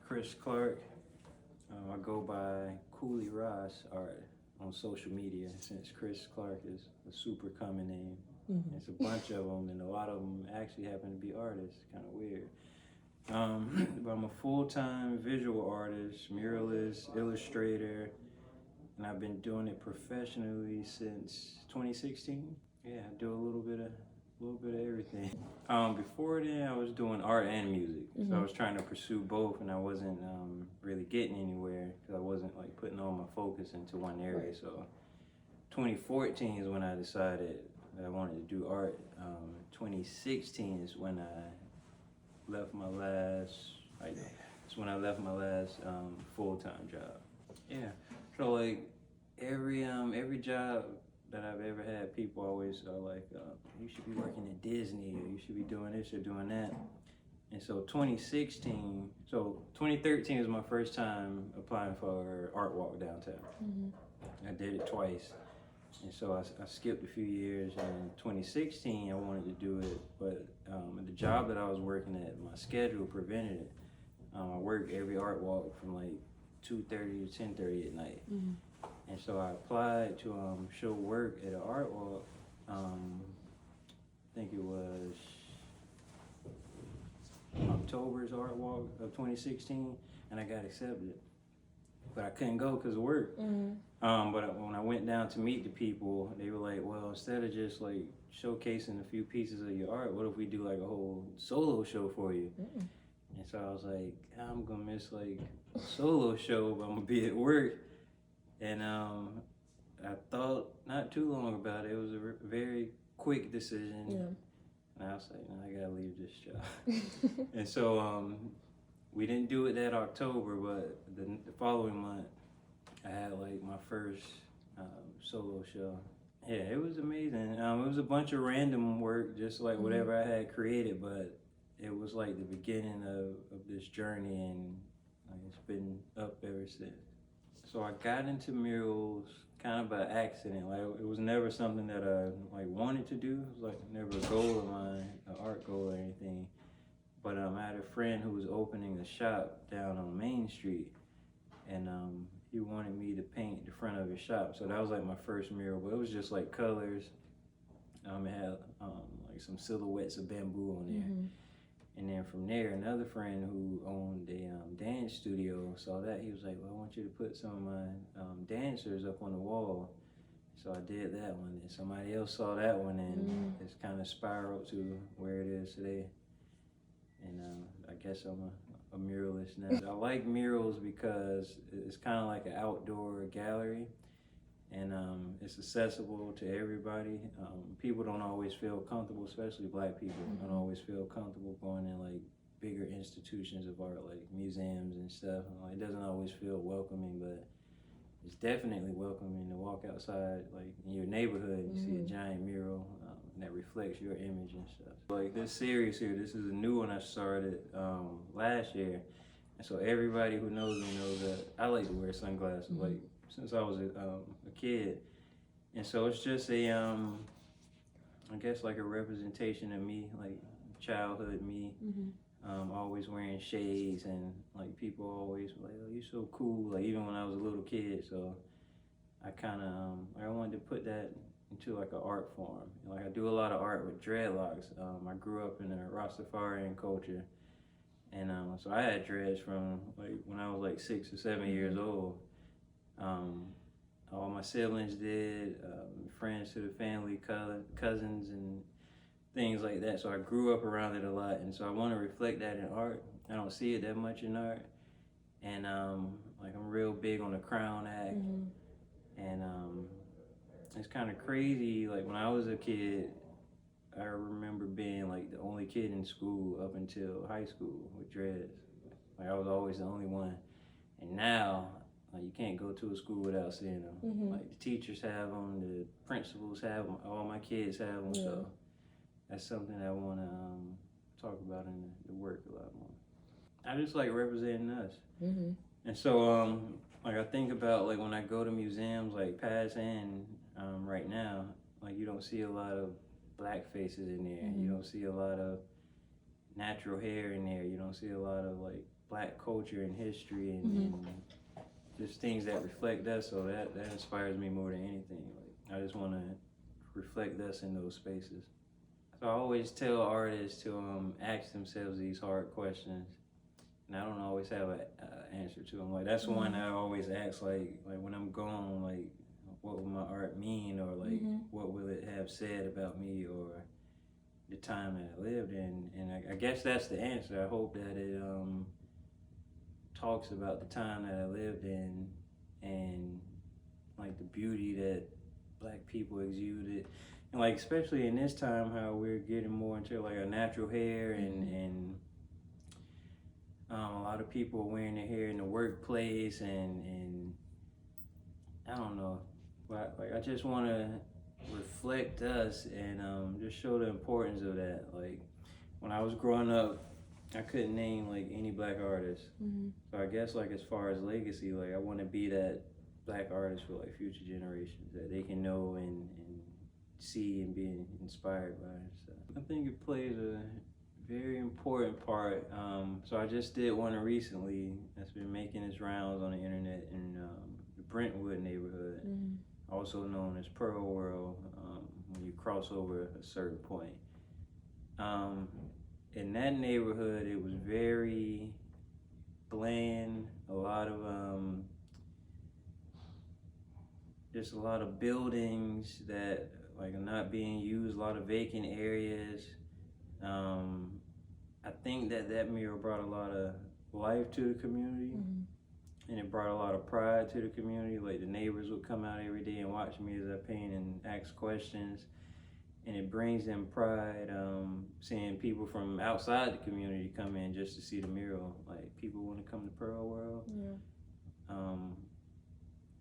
Chris Clark. I go by Cooley Ross art on social media since Chris Clark is a super common name. Mm-hmm. It's a bunch of them, and a lot of them actually happen to be artists. Kind of weird. But I'm a full-time visual artist, muralist, illustrator, and I've been doing it professionally since 2016. Yeah, I do a little bit of everything. Before then, I was doing art and music, so I was trying to pursue both, and I wasn't really getting anywhere because I wasn't like putting all my focus into one area. So 2014 is when I decided that I wanted to do art. 2016 is when I left my last, full-time job. Yeah. So like every job that I've ever had, people always are like, you should be working at Disney, or you should be doing this or doing that. And so 2013 was my first time applying for Art Walk downtown. I did it twice. And so I skipped a few years. And in 2016, I wanted to do it, but the job that I was working at, my schedule prevented it. I worked every art walk from like 2:30 to 10:30 at night. And so I applied to show work at an art walk. I think it was October's art walk of 2016, and I got accepted. But I couldn't go because of work. But when I went down to meet the people, they were like, well, instead of just like showcasing a few pieces of your art, what if we do like a whole solo show for you? And so I was like, I'm gonna miss like a solo show, but I'm gonna be at work. And I thought not too long about it. It was a very quick decision. Yeah. And I was like, no, I gotta leave this job. And so we didn't do it that October, but the following month, I had like my first solo show. Yeah, it was amazing. It was a bunch of random work, just like whatever I had created, but it was like the beginning of this journey, and like, it's been up ever since. So I got into murals kind of by accident. Like it was never something that I like wanted to do. It was like never a goal of mine, an art goal or anything. But I had a friend who was opening a shop down on Main Street, and he wanted me to paint the front of his shop. So that was like my first mural, but it was just like colors. It had like some silhouettes of bamboo on there. And then from there, another friend who owned a dance studio saw that. He was like, well, I want you to put some of my dancers up on the wall. So I did that one. And somebody else saw that one, and it's kind of spiraled to where it is today. And I guess I'm a muralist now. I like murals because it's kind of like an outdoor gallery, and it's accessible to everybody. People don't always feel comfortable, especially Black people, don't always feel comfortable going in like bigger institutions of art, like museums and stuff. It doesn't always feel welcoming, but it's definitely welcoming to walk outside, like in your neighborhood, and you see a giant mural that reflects your image and stuff. Like this series here, this is a new one I started last year, and so everybody who knows me knows that I like to wear sunglasses, like since I was a kid, and so it's just a I guess like a representation of me, like childhood me. Always wearing shades, and like people always were like, oh, you're so cool, like even when I was a little kid. So I kind of I wanted to put that into like an art form. Like I do a lot of art with dreadlocks. I grew up in a Rastafarian culture, and so I had dreads from like when I was like 6 or 7 years old. All my siblings did, friends to the family, cousins, and things like that. So I grew up around it a lot, and so I want to reflect that in art. I don't see it that much in art, and like I'm real big on the crown act, and it's kind of crazy. Like when I was a kid, I remember being like the only kid in school up until high school with dreads. Like I was always the only one, and now like you can't go to a school without seeing them. Like the teachers have them, the principals have them, all my kids have them. So that's something I want to talk about in the work a lot more. I just like representing us. And so like I think about like when I go to museums like past and right now, like you don't see a lot of Black faces in there. You don't see a lot of natural hair in there. You don't see a lot of like black culture and history and, and just things that reflect us. So that inspires me more than anything. Like I just want to reflect us in those spaces. So I always tell artists to ask themselves these hard questions, and I don't always have an answer to them. Like that's one I always ask. Like when I'm gone, like what will my art mean, or like what will it have said about me, or the time that I lived in? And I guess that's the answer. I hope that it talks about the time that I lived in and like the beauty that Black people exuded. And like especially in this time, how we're getting more into like our natural hair and a lot of people are wearing their hair in the workplace and I don't know, but like I just want to reflect us and just show the importance of that. Like when I was growing up, I couldn't name like any Black artist. So I guess like as far as legacy, like I want to be that Black artist for like future generations that they can know and see and be inspired by. So I think it plays a very important part. So I just did one recently that's been making its rounds on the internet in the Brentwood neighborhood, also known as Pearl World, when you cross over a certain point. In that neighborhood, it was very bland, a lot of just a lot of buildings that like are not being used, a lot of vacant areas. I think that mural brought a lot of life to the community, and it brought a lot of pride to the community. Like the neighbors would come out every day and watch me as I paint and ask questions, and it brings them pride, seeing people from outside the community come in just to see the mural. Like people want to come to Pearl World,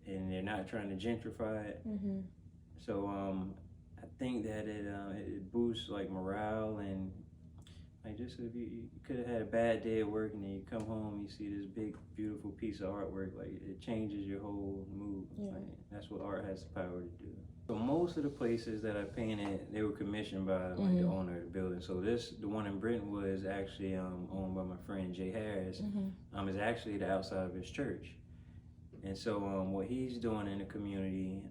and they're not trying to gentrify it. So I think that it boosts like morale, and like just if you could have had a bad day at work and then you come home, you see this big beautiful piece of artwork, like it changes your whole mood. Like, that's what art has the power to do. So most of the places that I painted, they were commissioned by like the owner of the building. So the one in Brentwood is actually owned by my friend Jay Harris. It's actually the outside of his church. And so what he's doing in the community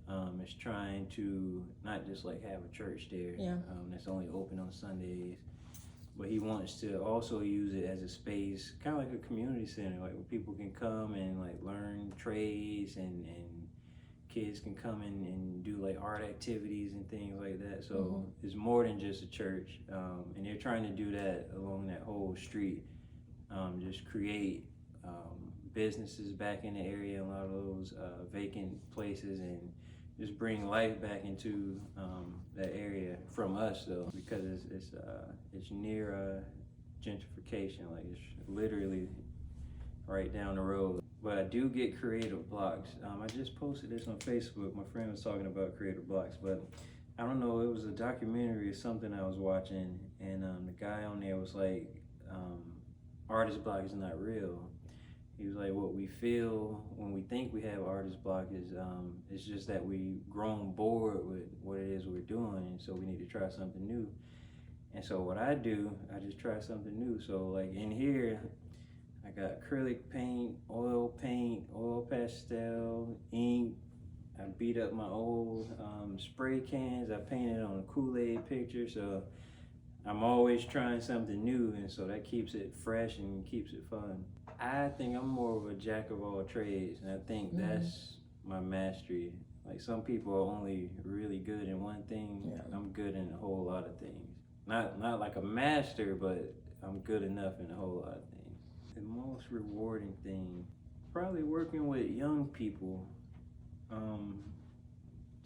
is trying to not just like have a church there that's only open on Sundays, but he wants to also use it as a space, kind of like a community center, like where people can come and like learn trades and kids can come in and do like art activities and things like that. So it's more than just a church, and they're trying to do that along that whole street, just create businesses back in the area, a lot of those vacant places, and just bring life back into that area from us though, because it's near gentrification. Like it's literally right down the road. But I do get creative blocks. I just posted this on Facebook. My friend was talking about creative blocks, but I don't know, it was a documentary or something I was watching, and the guy on there was like, artist block is not real. He was like, what we feel when we think we have artist block is it's just that we've grown bored with what it is we're doing, so we need to try something new. And so what I do, I just try something new. So like in here, I got acrylic paint, oil pastel, ink. I beat up my old spray cans. I painted on a Kool-Aid picture. So I'm always trying something new, and so that keeps it fresh and keeps it fun. I think I'm more of a jack of all trades, and I think that's my mastery. Like some people are only really good in one thing. I'm good in a whole lot of things. Not like a master, but I'm good enough in a whole lot of things. The most rewarding thing, probably working with young people.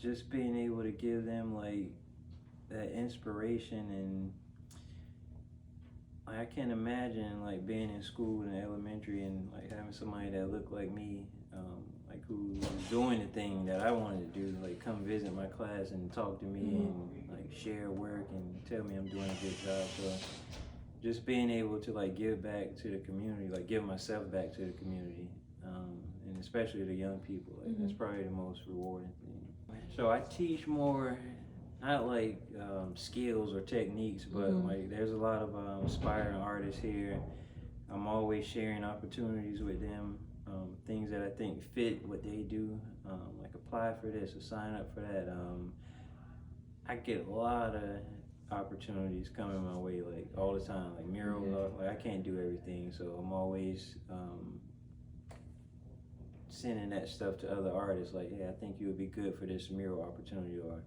Just being able to give them like that inspiration, and I can't imagine like being in school in elementary and like having somebody that looked like me, like who was doing the thing that I wanted to do, like come visit my class and talk to me and like share work and tell me I'm doing a good job. So just being able to like give back to the community, like give myself back to the community, and especially the young people, like that's probably the most rewarding thing. So I teach more not like skills or techniques, but like there's a lot of aspiring artists here. I'm always sharing opportunities with them, things that I think fit what they do, like apply for this or sign up for that. I get a lot of opportunities coming my way, like all the time, like mural. Like I can't do everything, so I'm always sending that stuff to other artists. Like, hey, I think you would be good for this mural opportunity, or like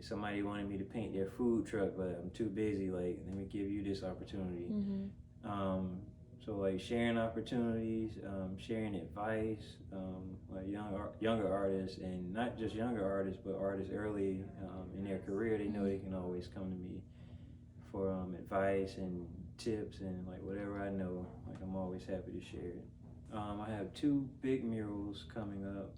somebody wanted me to paint their food truck, but I'm too busy. Like, let me give you this opportunity. So like sharing opportunities, sharing advice, like younger artists, and not just younger artists, but artists early in their career. They know they can always come to me for advice and tips and like whatever I know. Like I'm always happy to share it. I have 2 big murals coming up.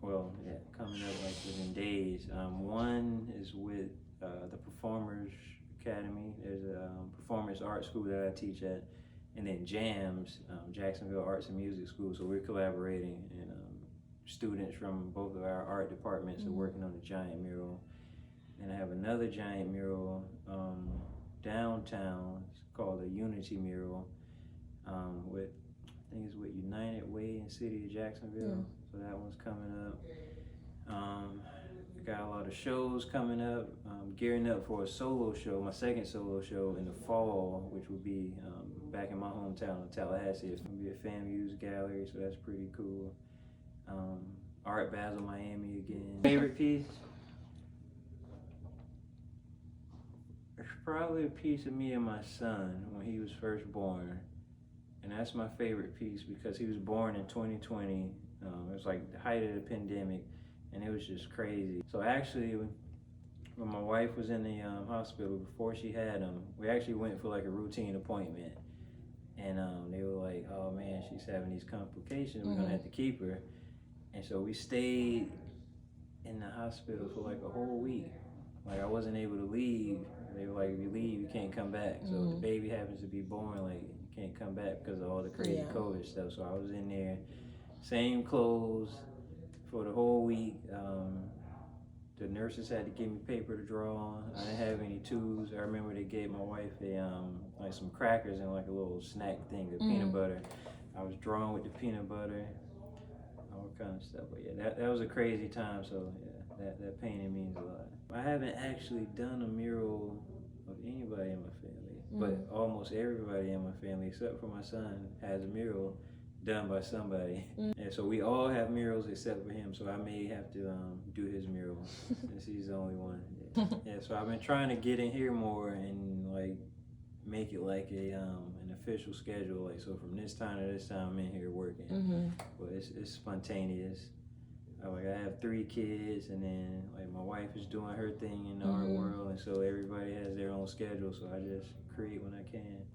Well, yeah, coming up like within days. One is with the Performers Academy. There's a performance art school that I teach at. And then JAMS, Jacksonville Arts and Music School. So we're collaborating, and students from both of our art departments are working on a giant mural. And I have another giant mural downtown. It's called a Unity mural with, I think it's with United Way in City of Jacksonville. So that one's coming up. Got a lot of shows coming up. Gearing up for a solo show, my second solo show in the fall, which will be back in my hometown of Tallahassee. It's gonna be a FAMU's gallery, so that's pretty cool. Art Basel Miami again. Favorite piece? It's probably a piece of me and my son when he was first born. And that's my favorite piece because he was born in 2020. It was like the height of the pandemic, and it was just crazy. So actually, when my wife was in the hospital before she had him, we actually went for like a routine appointment. And they were like, oh man, she's having these complications, we're gonna have to keep her. And so we stayed in the hospital for like a whole week. Like I wasn't able to leave. They were like, if you leave, you can't come back. So if the baby happens to be born, like you can't come back because of all the crazy COVID stuff. So I was in there, same clothes for the whole week. The nurses had to give me paper to draw on. I didn't have any tools. I remember they gave my wife a like some crackers and like a little snack thing of peanut butter. I was drawing with the peanut butter, all kind of stuff. But yeah, that was a crazy time. So yeah, that painting means a lot. I haven't actually done a mural of anybody in my family, but almost everybody in my family, except for my son, has a mural done by somebody. And so we all have murals except for him, so I may have to do his mural since he's the only one. Yeah, so I've been trying to get in here more and like make it like a an official schedule, like so from this time to this time I'm in here working. But it's spontaneous. Like I have 3 kids, and then like my wife is doing her thing in the art world, and so everybody has their own schedule, so I just create when I can.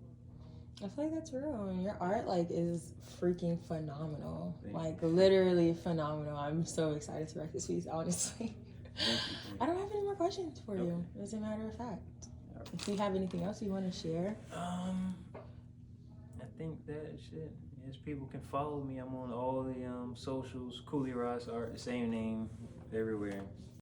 I feel like that's real, and your art like is freaking phenomenal. Like literally phenomenal. I'm so excited to write this piece, honestly. Thank you. I don't have any more questions for you, as a matter of fact. If you have anything else you want to share? I think that's it. Yes, people can follow me. I'm on all the socials, Cooley Ross Art, the same name everywhere.